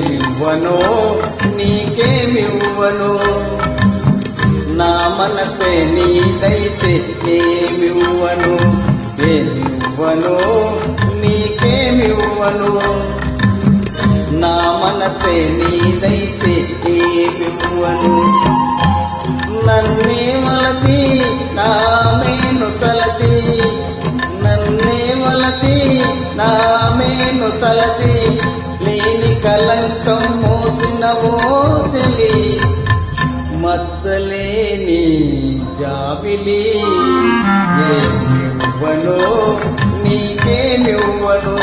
ఏమివ్వను నీకేమివ్వను, నా మనసే నీదైతే ఏమివ్వను, ఏమివ్వను నీకేమివ్వను, నా మనసే నీదైతే ఏమివ్వను. నన్నే మలచి నా మేను తలచి, నన్నే మలచి నా మేను తలచి, లేని కలంకం మోసినవో చెలి, మచ్చలేని జాబిలి. ఏమివ్వను నీకేమివ్వను,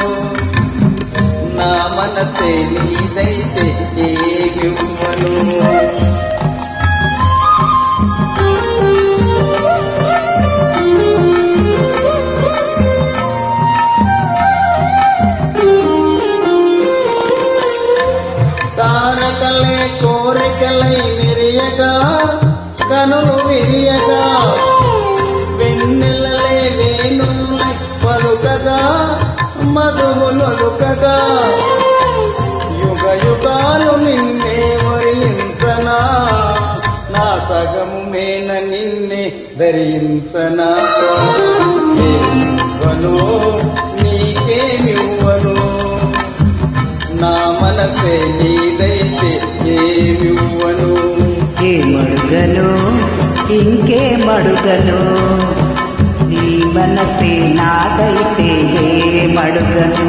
నా మనసే నీదైతే ఏమివ్వను. తారకలే కోరికలై మెరియగా, కనులు విరియగా, వెన్నెలలే వేణువులై పలుకగా, మధువులొలుకగా, యుగ యుగాలు నిన్నే వరించనా, నా సగము మేన నిన్నే ధరించనా. ఏమివ్వను నీకేమివ్వను, నా మనసే నీదైతే ఏమివ్వను. ఏ మడుగను ఇంకే మడుగను, నీ మనసే నాదైతే ఏ మడుగను.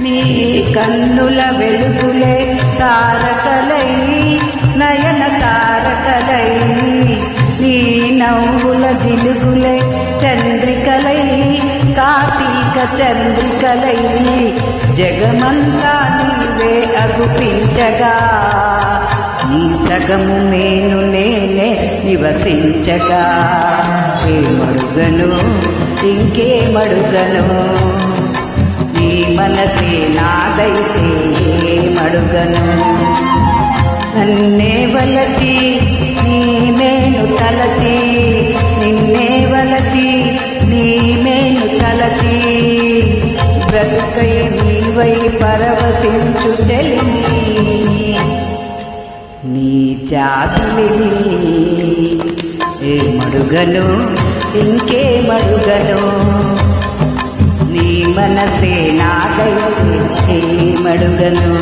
నీ కన్నుల వెలుగులే తారకలై, నయన తారకలై, నీ నవ్వుల జిలుగులే చంద్రికలై, కార్తీక చంద్రికలై, జగమంతా నీవే అగుపించగా, నీ సగము నేను నేనే నివసించగా. ఏ మడుగను ఇంకే మడుగను, నీ మనసే నాదైతే ఏ మడుగను. నన్నే వలచి నీ మేను తలచి, నిన్నే వలచి నీ మేను తలచి, బ్రతుకై నీవై పరవశించు చెలిని, నీ జాతులిని. ఏ మడుగను ఇంకే మడుగను, నీ మనసే నాదైతే ఏ మడుగను.